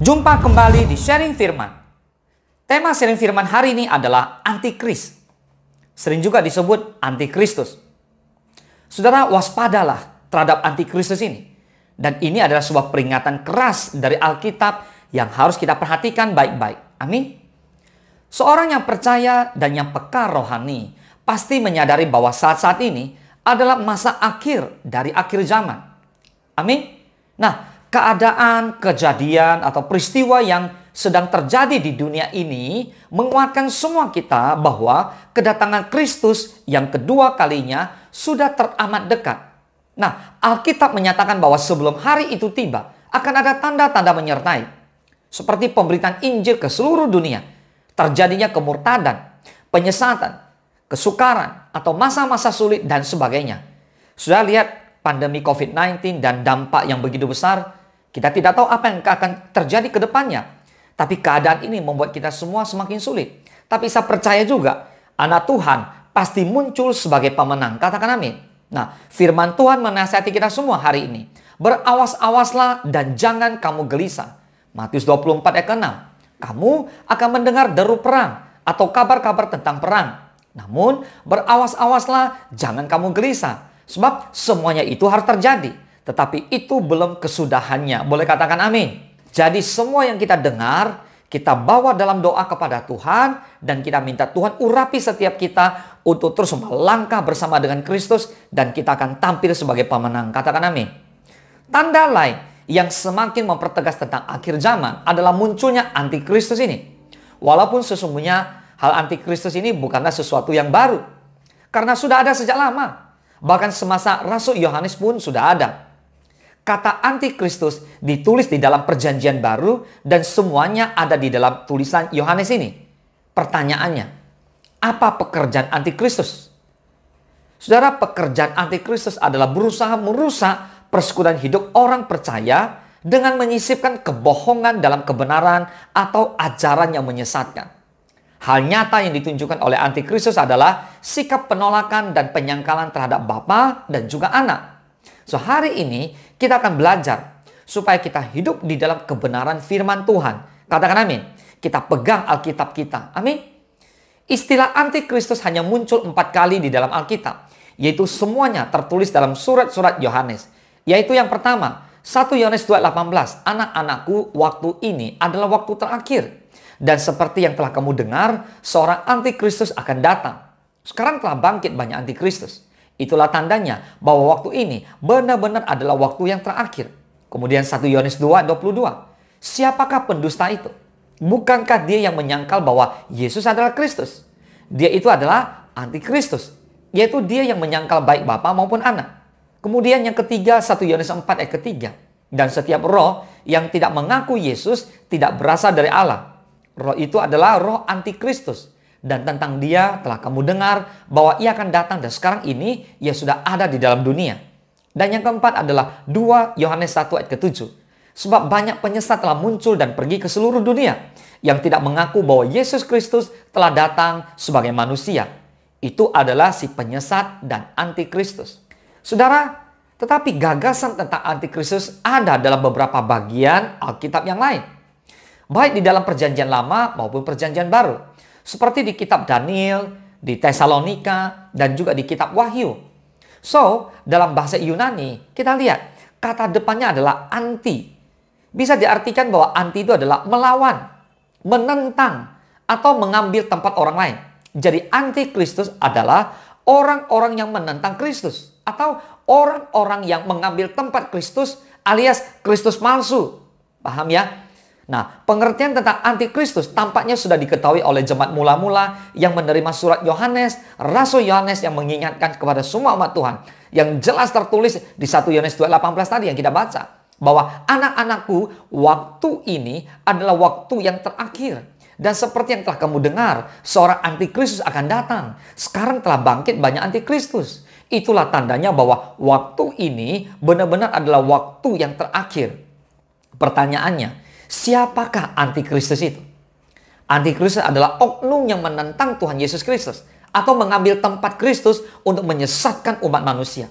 Jumpa kembali di Sharing Firman. Tema Sharing Firman hari ini adalah Antikris. Sering juga disebut Antikristus. Saudara, waspadalah terhadap Antikristus ini. Dan ini adalah sebuah peringatan keras dari Alkitab yang harus kita perhatikan baik-baik. Amin. Seorang yang percaya dan yang peka rohani pasti menyadari bahwa saat-saat ini adalah masa akhir dari akhir zaman. Amin. Nah, keadaan, kejadian, atau peristiwa yang sedang terjadi di dunia ini menguatkan semua kita bahwa kedatangan Kristus yang kedua kalinya sudah teramat dekat. Nah, Alkitab menyatakan bahwa sebelum hari itu tiba, akan ada tanda-tanda menyertai. Seperti pemberitaan Injil ke seluruh dunia, terjadinya kemurtadan, penyesatan, kesukaran, atau masa-masa sulit, dan sebagainya. Sudah lihat pandemi COVID-19 dan dampak yang begitu besar. Kita tidak tahu apa yang akan terjadi ke depannya. Tapi keadaan ini membuat kita semua semakin sulit. Tapi saya percaya juga, anak Tuhan pasti muncul sebagai pemenang. Katakan amin. Nah, firman Tuhan menasihati kita semua hari ini. Berawas-awaslah dan jangan kamu gelisah. Matius 24 ayat ke-6. Kamu akan mendengar deru perang atau kabar-kabar tentang perang. Namun, berawas-awaslah, jangan kamu gelisah. Sebab semuanya itu harus terjadi. Tetapi itu belum kesudahannya. Boleh katakan amin. Jadi semua yang kita dengar, kita bawa dalam doa kepada Tuhan. Dan kita minta Tuhan urapi setiap kita untuk terus melangkah bersama dengan Kristus. Dan kita akan tampil sebagai pemenang. Katakan amin. Tanda lain yang semakin mempertegas tentang akhir zaman adalah munculnya Antikristus ini. Walaupun sesungguhnya hal Antikristus ini bukanlah sesuatu yang baru. Karena sudah ada sejak lama. Bahkan semasa Rasul Yohanes pun sudah ada. Kata Antikristus ditulis di dalam Perjanjian Baru dan semuanya ada di dalam tulisan Yohanes ini. Pertanyaannya, apa pekerjaan Antikristus? Saudara, pekerjaan Antikristus adalah berusaha merusak persekutuan hidup orang percaya dengan menyisipkan kebohongan dalam kebenaran atau ajaran yang menyesatkan. Hal nyata yang ditunjukkan oleh Antikristus adalah sikap penolakan dan penyangkalan terhadap Bapa dan juga Anak. So, hari ini kita akan belajar supaya kita hidup di dalam kebenaran firman Tuhan. Katakan amin. Kita pegang Alkitab kita. Amin. Istilah Antikristus hanya muncul 4 kali di dalam Alkitab. Yaitu semuanya tertulis dalam surat-surat Yohanes. Yaitu yang pertama, 1 Yohanes 2:18. Anak-anakku, waktu ini adalah waktu terakhir. Dan seperti yang telah kamu dengar, seorang Antikristus akan datang. Sekarang telah bangkit banyak Antikristus. Itulah tandanya bahwa waktu ini benar-benar adalah waktu yang terakhir. Kemudian 1 Yohanes 2:22. Siapakah pendusta itu? Bukankah dia yang menyangkal bahwa Yesus adalah Kristus? Dia itu adalah Antikristus. Yaitu dia yang menyangkal baik Bapa maupun Anak. Kemudian yang ketiga 1 Yohanes 4 ayat ketiga. Dan setiap roh yang tidak mengaku Yesus tidak berasal dari Allah. Roh itu adalah roh Antikristus. Dan tentang dia telah kamu dengar bahwa ia akan datang dan sekarang ini ia sudah ada di dalam dunia. Dan yang keempat adalah 2 Yohanes 1 ayat ke-7. Sebab banyak penyesat telah muncul dan pergi ke seluruh dunia yang tidak mengaku bahwa Yesus Kristus telah datang sebagai manusia. Itu adalah si penyesat dan Antikristus. Saudara, tetapi gagasan tentang Antikristus ada dalam beberapa bagian Alkitab yang lain. Baik di dalam Perjanjian Lama maupun Perjanjian Baru. Seperti di kitab Daniel, di Tesalonika, dan juga di kitab Wahyu. So, dalam bahasa Yunani, kita lihat kata depannya adalah anti. Bisa diartikan bahwa anti itu adalah melawan, menentang, atau mengambil tempat orang lain. Jadi Antikristus adalah orang-orang yang menentang Kristus. Atau orang-orang yang mengambil tempat Kristus alias Kristus palsu. Paham ya? Nah, pengertian tentang Antikristus tampaknya sudah diketahui oleh jemaat mula-mula yang menerima surat Yohanes, Rasul Yohanes yang mengingatkan kepada semua umat Tuhan. Yang jelas tertulis di 1 Yohanes 2:18 tadi yang kita baca. Bahwa anak-anakku, waktu ini adalah waktu yang terakhir. Dan seperti yang telah kamu dengar, seorang Antikristus akan datang. Sekarang telah bangkit banyak Antikristus. Itulah tandanya bahwa waktu ini benar-benar adalah waktu yang terakhir. Pertanyaannya, siapakah Antikristus itu? Antikristus adalah oknum yang menentang Tuhan Yesus Kristus atau mengambil tempat Kristus untuk menyesatkan umat manusia.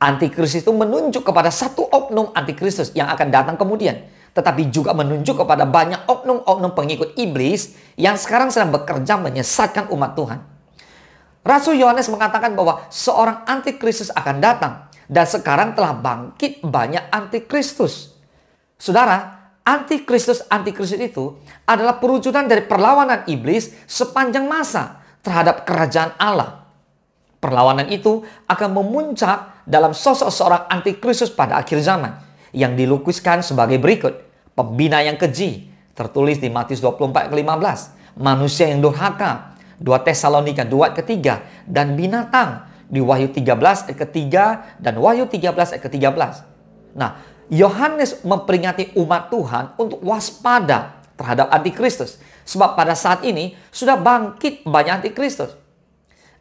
Antikristus itu menunjuk kepada satu oknum Antikristus yang akan datang kemudian. tetapi juga menunjuk kepada banyak oknum-oknum pengikut iblis yang sekarang sedang bekerja menyesatkan umat Tuhan. Rasul Yohanes mengatakan bahwa seorang antikristus akan datang dan sekarang telah bangkit banyak antikristus. Saudara, antikristus itu adalah perwujudan dari perlawanan iblis sepanjang masa terhadap kerajaan Allah. Perlawanan itu akan memuncak dalam sosok seorang antikristus pada akhir zaman yang dilukiskan sebagai berikut. Pembina yang keji, tertulis di Matius 24:15. Manusia yang durhaka, 2 Tesalonika 2:3. Dan binatang di Wahyu 13 ayat ketiga dan Wahyu 13 ayat ke-13. Nah, Yohanes memperingati umat Tuhan untuk waspada terhadap antikristus. Sebab pada saat ini sudah bangkit banyak antikristus.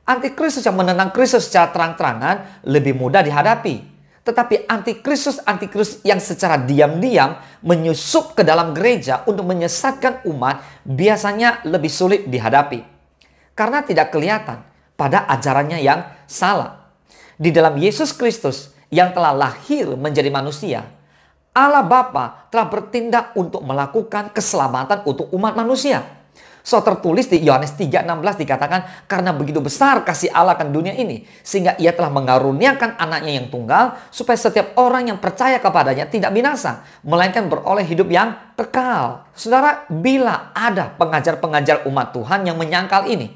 Antikristus yang menentang Kristus secara terang-terangan lebih mudah dihadapi. Tetapi antikristus yang secara diam-diam menyusup ke dalam gereja untuk menyesatkan umat biasanya lebih sulit dihadapi. Karena tidak kelihatan pada ajarannya yang salah. Di dalam Yesus Kristus yang telah lahir menjadi manusia, Allah Bapa telah bertindak untuk melakukan keselamatan untuk umat manusia. So tertulis di Yohanes 3:16 dikatakan, karena begitu besar kasih Allah akan dunia ini, sehingga ia telah mengaruniakan anaknya yang tunggal, supaya setiap orang yang percaya kepadanya tidak binasa, melainkan beroleh hidup yang kekal. Saudara, bila ada pengajar-pengajar umat Tuhan yang menyangkal ini,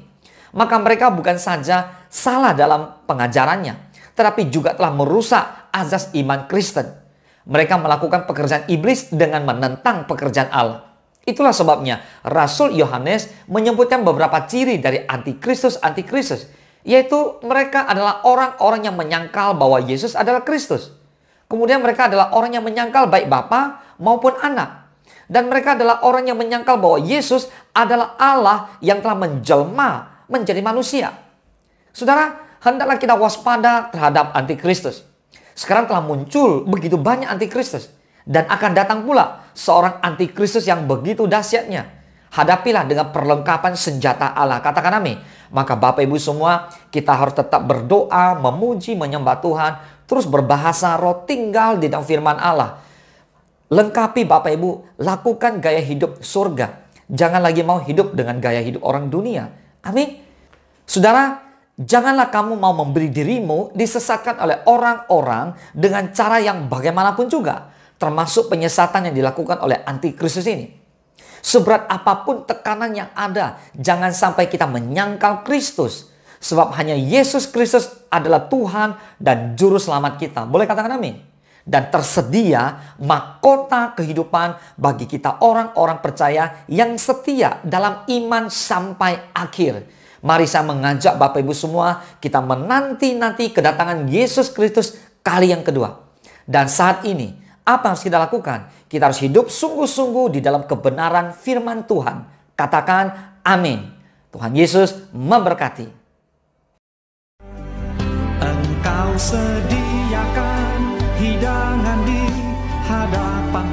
maka mereka bukan saja salah dalam pengajarannya, tetapi juga telah merusak azas iman Kristen. Mereka melakukan pekerjaan iblis dengan menentang pekerjaan Allah. Itulah sebabnya Rasul Yohanes menyebutkan beberapa ciri dari antikristus, yaitu mereka adalah orang-orang yang menyangkal bahwa Yesus adalah Kristus. Kemudian mereka adalah orang yang menyangkal baik Bapa maupun Anak. Dan mereka adalah orang yang menyangkal bahwa Yesus adalah Allah yang telah menjelma menjadi manusia. Saudara, hendaklah kita waspada terhadap antikristus. Sekarang telah muncul begitu banyak antikristus. Dan akan datang pula seorang antikristus yang begitu dahsyatnya. Hadapilah dengan perlengkapan senjata Allah. Katakan amin. Maka Bapak Ibu semua, kita harus tetap berdoa, memuji, menyembah Tuhan. Terus berbahasa roh, tinggal di dalam firman Allah. Lengkapi Bapak Ibu, lakukan gaya hidup surga. Jangan lagi mau hidup dengan gaya hidup orang dunia. Amin. Saudara, janganlah kamu mau memberi dirimu disesatkan oleh orang-orang dengan cara yang bagaimanapun juga. Termasuk penyesatan yang dilakukan oleh antikristus ini. Seberat apapun tekanan yang ada, jangan sampai kita menyangkal Kristus. Sebab hanya Yesus Kristus adalah Tuhan dan Juru Selamat kita. Boleh katakan amin? Dan tersedia mahkota kehidupan bagi kita orang-orang percaya yang setia dalam iman sampai akhir. Mari saya mengajak Bapak Ibu semua, kita menanti-nanti kedatangan Yesus Kristus kali yang kedua. Dan saat ini, apa yang harus kita lakukan? Kita harus hidup sungguh-sungguh di dalam kebenaran firman Tuhan. Katakan amin. Tuhan Yesus memberkati. Engkau sediakan hidangan di hadapan